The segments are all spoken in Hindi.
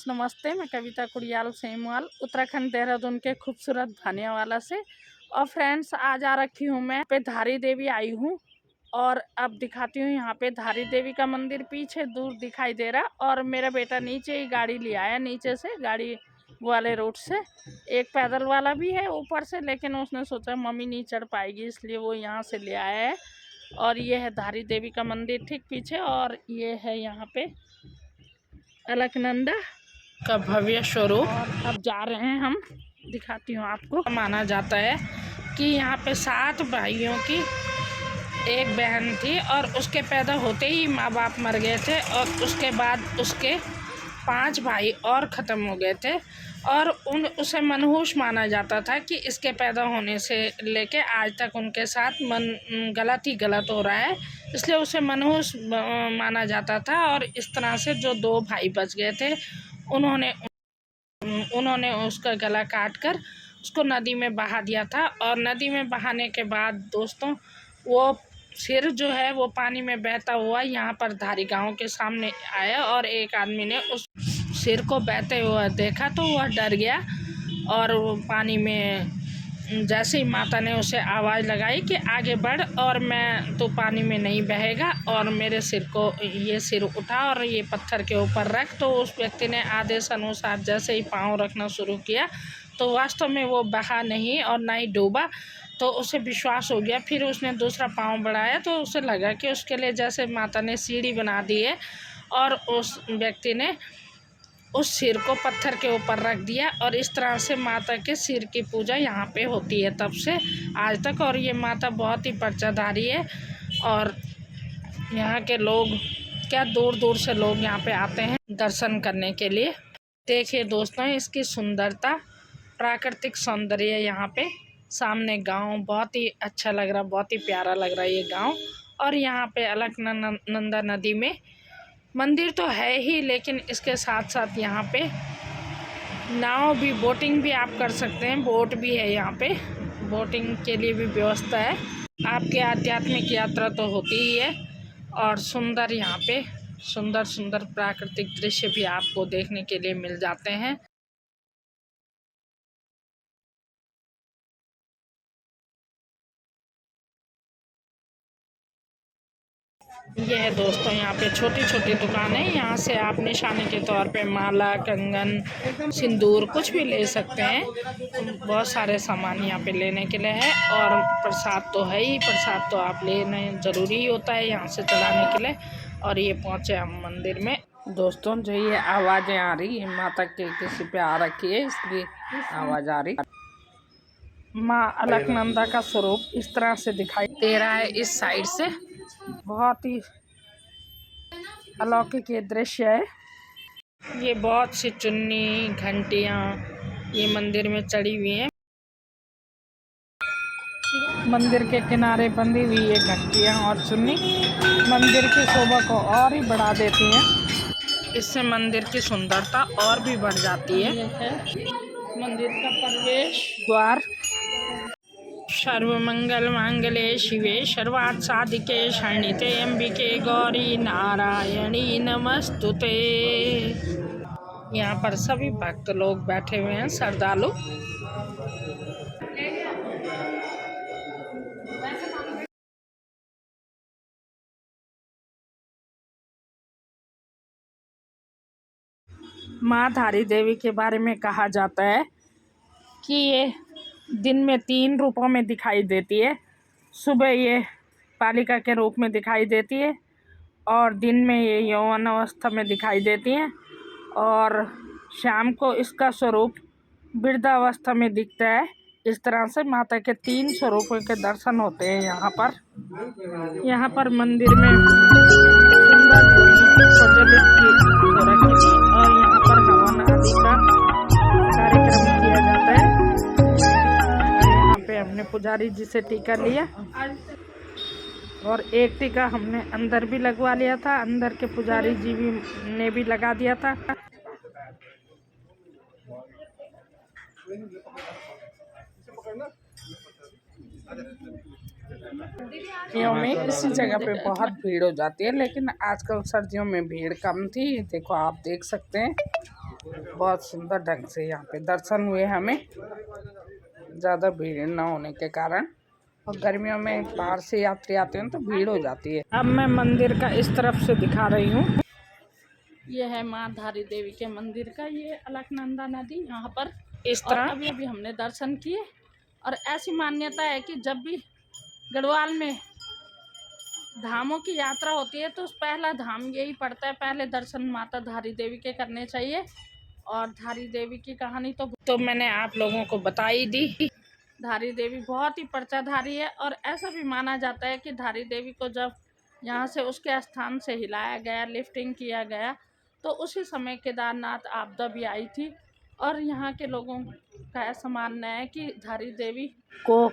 फ्रेंड्स नमस्ते। मैं कविता कुड़ियाल सेमवाल उत्तराखंड देहरादून के खूबसूरत भानियावाला से। और फ्रेंड्स आज आ रखी हूँ मैं पे धारी देवी आई हूँ और अब दिखाती हूँ यहाँ पे धारी देवी का मंदिर पीछे दूर दिखाई दे रहा। और मेरा बेटा नीचे ही गाड़ी ले आया, नीचे से गाड़ी वाले रोड से। एक पैदल वाला भी है ऊपर से, लेकिन उसने सोचा मम्मी नहीं चढ़ पाएगी इसलिए वो यहाँ से ले आया है। और ये है धारी देवी का मंदिर ठीक पीछे, और ये है यहाँ पे अलकनंदा का भव्य स्वरूप। अब जा रहे हैं हम, दिखाती हूँ आपको। माना जाता है कि यहाँ पे 7 भाइयों की एक बहन थी और उसके पैदा होते ही माँ बाप मर गए थे, और उसके बाद उसके 5 भाई और ख़त्म हो गए थे। और उसे मनहूस माना जाता था कि इसके पैदा होने से लेके आज तक उनके साथ गलत ही गलत हो रहा है, इसलिए उसे मनहूस माना जाता था। और इस तरह से जो 2 भाई बच गए थे उन्होंने उसका गला काट कर उसको नदी में बहा दिया था। और नदी में बहाने के बाद दोस्तों वो सिर जो है वो पानी में बहता हुआ यहाँ पर धारी गांव के सामने आया, और एक आदमी ने उस सिर को बहते हुए देखा तो वह डर गया। और वो पानी में जैसे ही माता ने उसे आवाज़ लगाई कि आगे बढ़ और मैं तो पानी में नहीं बहेगा, और मेरे सिर को ये सिर उठा और ये पत्थर के ऊपर रख, तो उस व्यक्ति ने आदेश अनुसार जैसे ही पाँव रखना शुरू किया तो वास्तव में वो बहा नहीं और ना ही डूबा। तो उसे विश्वास हो गया। फिर उसने दूसरा पाँव बढ़ाया तो उसे लगा कि उसके लिए जैसे माता ने सीढ़ी बना दी है, और उस व्यक्ति ने उस सिर को पत्थर के ऊपर रख दिया। और इस तरह से माता के सिर की पूजा यहाँ पे होती है तब से आज तक। और ये माता बहुत ही पर्चाधारी है, और यहाँ के लोग क्या दूर दूर से लोग यहाँ पे आते हैं दर्शन करने के लिए। देखिए दोस्तों इसकी सुंदरता, प्राकृतिक सौंदर्य। यहाँ पे सामने गांव बहुत ही अच्छा लग रहा, बहुत ही प्यारा लग रहा है ये गांव। और यहाँ पे अलकनंदा नदी में मंदिर तो है ही, लेकिन इसके साथ साथ यहाँ पे नाव भी, बोटिंग भी आप कर सकते हैं। बोट भी है यहाँ पे, बोटिंग के लिए भी व्यवस्था है। आपकी आध्यात्मिक यात्रा तो होती ही है। और सुंदर यहाँ पे सुंदर सुंदर प्राकृतिक दृश्य भी आपको देखने के लिए मिल जाते हैं। ये है दोस्तों यहाँ पे छोटी छोटी दुकानें, यहाँ से आप निशानी के तौर पे माला, कंगन, सिंदूर कुछ भी ले सकते हैं। बहुत सारे सामान यहाँ पे लेने के लिए है। और प्रसाद तो है ही, प्रसाद तो आप लेना ज़रूरी ही होता है यहाँ से चढ़ाने के लिए। और ये पहुँचे हम मंदिर में। दोस्तों जो ये आवाज़ें आ रही है माता के किसी पे आ रखी है, इसलिए आवाज़ आ रही। माँ अलकनंदा का स्वरूप इस तरह से दिखाई दे रहा है इस साइड से। बहुत ही अलौकिक ये दृश्य है। ये बहुत सी चुन्नी, घंटियाँ ये मंदिर में चढ़ी हुई हैं। मंदिर के किनारे बंधी हुई ये घंटियाँ और चुन्नी मंदिर की शोभा को और ही बढ़ा देती हैं। इससे मंदिर की सुंदरता और भी बढ़ जाती है। मंदिर का प्रवेश द्वार। सर्वमंगल मांगल्ये शिवे सर्वार्थ साधिके शरण्ये अंबिके गौरी नारायणी नमस्तुते। यहाँ पर सभी भक्त लोग बैठे हुए हैं, श्रद्धालु। माँ धारी देवी के बारे में कहा जाता है कि ये दिन में 3 रूपों में दिखाई देती है। सुबह ये बालिका के रूप में दिखाई देती है, और दिन में ये यौवन अवस्था में दिखाई देती हैं, और शाम को इसका स्वरूप वृद्धावस्था में दिखता है। इस तरह से माता के 3 स्वरूपों के दर्शन होते हैं यहाँ पर मंदिर में सुंदर ध्वनि प्रज्वलित हो रखी थी, और यहाँ पर हवन आदि का कार्यक्रम किया जाता है। यहाँ पे हमने पुजारी जी से टीका लिया, और एक टीका हमने अंदर भी लगवा लिया था, अंदर के पुजारी जी ने भी लगा दिया था। सर्दियों में इसी जगह पे बहुत भीड़ हो जाती है, लेकिन आजकल सर्दियों में भीड़ कम थी। देखो आप देख सकते हैं बहुत सुंदर ढंग से यहाँ पे दर्शन हुए हमें, ज़्यादा भीड़ ना होने के कारण। और गर्मियों में बाहर से यात्री आते हैं तो भीड़ हो जाती है। अब मैं मंदिर का इस तरफ से दिखा रही हूँ। ये है माँ धारी देवी के मंदिर का, ये अलकनंदा नदी यहाँ पर इस तरह। अभी अभी हमने दर्शन किए। और ऐसी मान्यता है कि जब भी गढ़वाल में धामों की यात्रा होती है तो पहला धाम यही पड़ता है, पहले दर्शन माता धारी देवी के करने चाहिए। और धारी देवी की कहानी तो मैंने आप लोगों को बता ही दी। धारी देवी बहुत ही पर्चाधारी है। और ऐसा भी माना जाता है कि धारी देवी को जब यहाँ से उसके स्थान से हिलाया गया, लिफ्टिंग किया गया, तो उसी समय केदारनाथ आपदा भी आई थी। और यहाँ के लोगों का ऐसा मानना है कि धारी देवी को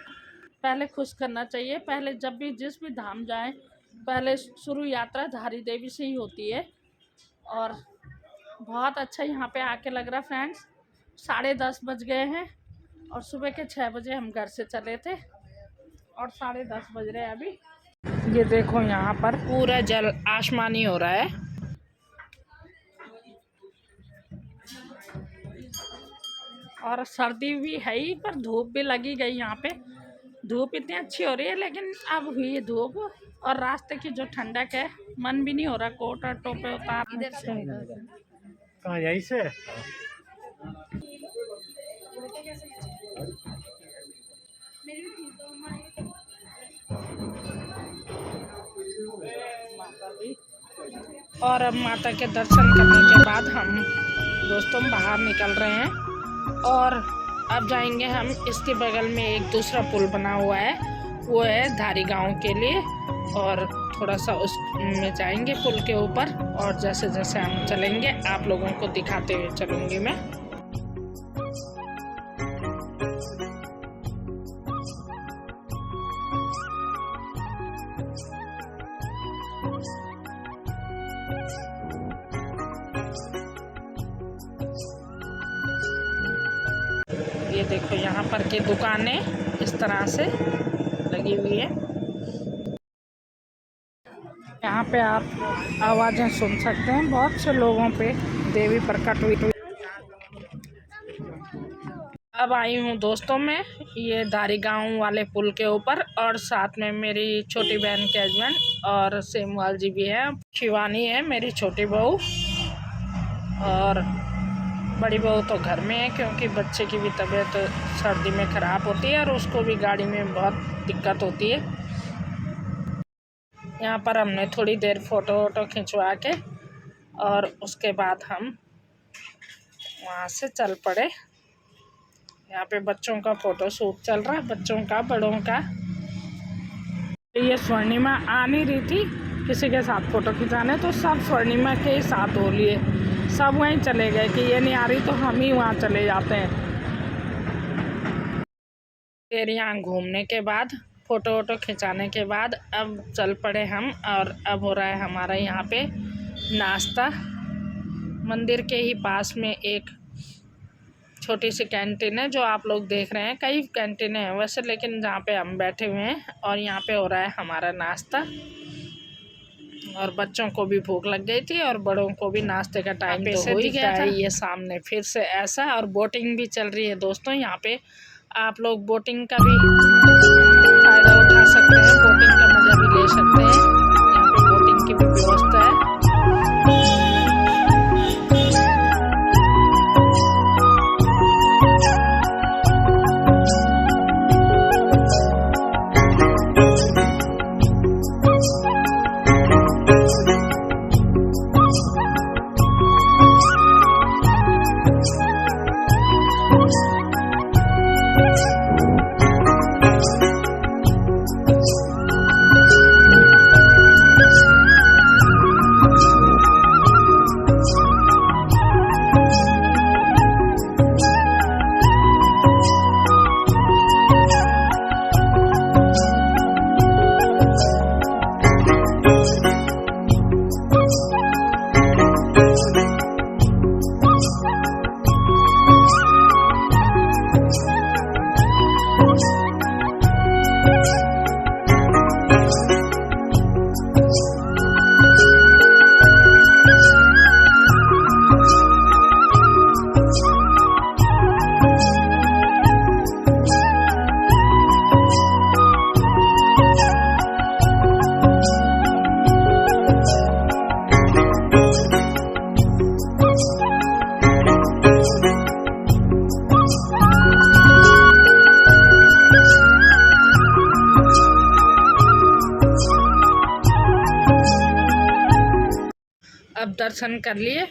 पहले खुश करना चाहिए। पहले जब भी जिस भी धाम जाएं, पहले शुरू यात्रा धारी देवी से ही होती है। और बहुत अच्छा यहाँ पे आके लग रहा फ्रेंड्स। 10:30 बज गए हैं और सुबह के 6 बजे हम घर से चले थे और 10:30 बज रहे हैं अभी। ये देखो यहाँ पर पूरा जल आसमानी हो रहा है। और सर्दी भी है ही, पर धूप भी लगी गई। यहाँ पे धूप इतनी अच्छी हो रही है, लेकिन अब हुई है धूप। और रास्ते की जो ठंडक है, मन भी नहीं हो रहा कोट और टोपे उतारने से। कहाँ यहीं से? और अब माता के दर्शन करने के बाद हम दोस्तों बाहर निकल रहे हैं। और अब जाएंगे हम, इसके बगल में एक दूसरा पुल बना हुआ है, वो है धारी गांव के लिए। और थोड़ा सा उसमें जाएंगे पुल के ऊपर। और जैसे जैसे हम चलेंगे आप लोगों को दिखाते हुए चलूँगी मैं। ये देखो यहाँ पर की दुकानें इस तरह से लगी हुई है। यहाँ पे आप आवाज़ें सुन सकते हैं, बहुत से लोगों पे देवी प्रकट हुई। अब आई हूँ दोस्तों मैं ये धारी गांव वाले पुल के ऊपर। और साथ में मेरी छोटी बहन के हस्बैंड और सेमवाल जी भी है। शिवानी है मेरी छोटी बहू, और बड़ी बहू तो घर में है क्योंकि बच्चे की भी तबीयत सर्दी में ख़राब होती है और उसको भी गाड़ी में बहुत दिक्कत होती है। यहाँ पर हमने थोड़ी देर फ़ोटो वोटो खिंचवा के और उसके बाद हम वहाँ से चल पड़े। यहाँ पे बच्चों का फ़ोटो शूट चल रहा है, बच्चों का, बड़ों का। ये स्वर्णिमा आ नहीं रही थी किसी के साथ फ़ोटो खिंचाने, तो सब स्वर्णिमा के ही साथ हो लिए, सब वहीं चले गए कि ये नहीं आ रही तो हम ही वहाँ चले जाते हैं। फिर यहाँ घूमने के बाद, फ़ोटो वोटो खिंचाने के बाद अब चल पड़े हम। और अब हो रहा है हमारा यहाँ पे नाश्ता। मंदिर के ही पास में एक छोटी सी कैंटीन है जो आप लोग देख रहे हैं। कई कैंटीनें हैं वैसे, लेकिन जहाँ पे हम बैठे हुए हैं और यहाँ पे हो रहा है हमारा नाश्ता। और बच्चों को भी भूख लग गई थी और बड़ों को भी नाश्ते का टाइम तो हो ही गया था। ये सामने फिर से ऐसा, और बोटिंग भी चल रही है दोस्तों यहाँ पे। आप लोग बोटिंग का भी फ़ायदा उठा सकते हैं, बोटिंग का मज़ा भी ले सकते हैं। यहाँ पे बोटिंग की भी व्यवस्था है। अब दर्शन कर लिए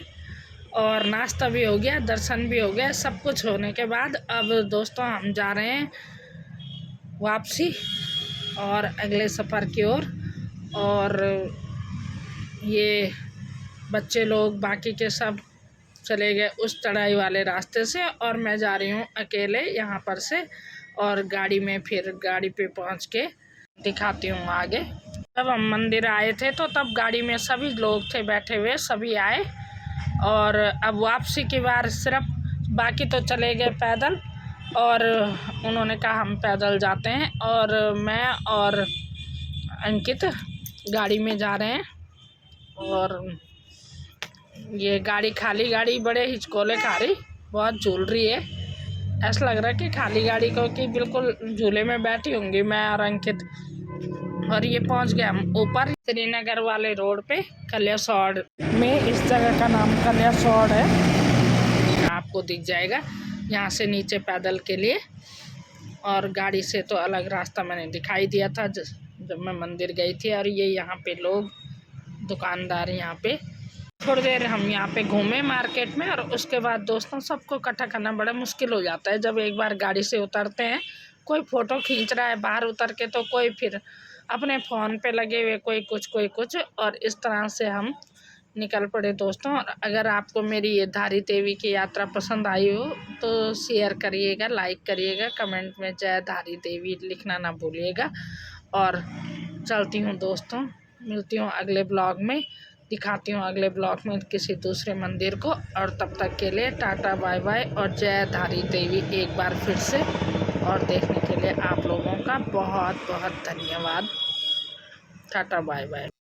और नाश्ता भी हो गया, दर्शन भी हो गया। सब कुछ होने के बाद अब दोस्तों हम जा रहे हैं वापसी और अगले सफ़र की ओर। और ये बच्चे लोग बाकी के सब चले गए उस चढ़ाई वाले रास्ते से और मैं जा रही हूँ अकेले यहाँ पर से। और गाड़ी में फिर गाड़ी पे पहुँच के दिखाती हूँ आगे। जब हम मंदिर आए थे तो तब गाड़ी में सभी लोग थे बैठे हुए, सभी आए। और अब वापसी की बार सिर्फ बाकी तो चले गए पैदल और उन्होंने कहा हम पैदल जाते हैं। और मैं और अंकित गाड़ी में जा रहे हैं। और ये गाड़ी खाली गाड़ी बड़े हिचकोले खा रही, बहुत झूल रही है। ऐसा लग रहा है कि खाली गाड़ी को कि बिल्कुल झूले में बैठी होंगी मैं और अंकित। और ये पहुंच गए हम ऊपर श्रीनगर वाले रोड पे कल्यासौड़ में। इस जगह का नाम कल्यासौड़ है, आपको दिख जाएगा यहाँ से नीचे पैदल के लिए। और गाड़ी से तो अलग रास्ता मैंने दिखाई दिया था जब मैं मंदिर गई थी। और ये यहाँ पे लोग दुकानदार यहाँ पे थोड़ी देर हम यहाँ पे घूमे मार्केट में। और उसके बाद दोस्तों सबको इकट्ठा करना बड़ा मुश्किल हो जाता है जब एक बार गाड़ी से उतरते हैं। कोई फ़ोटो खींच रहा है बाहर उतर के तो कोई फिर अपने फ़ोन पे लगे हुए, कोई कुछ। और इस तरह से हम निकल पड़े दोस्तों। और अगर आपको मेरी ये धारी देवी की यात्रा पसंद आई हो तो शेयर करिएगा, लाइक करिएगा, कमेंट में जय धारी देवी लिखना ना भूलिएगा। और चलती हूँ दोस्तों, मिलती हूँ अगले ब्लॉग में, दिखाती हूँ अगले ब्लॉग में किसी दूसरे मंदिर को। और तब तक के लिए टाटा बाय बाय और जय धारी देवी एक बार फिर से। और देखने के लिए आप लोगों का बहुत बहुत धन्यवाद। Tata bye bye.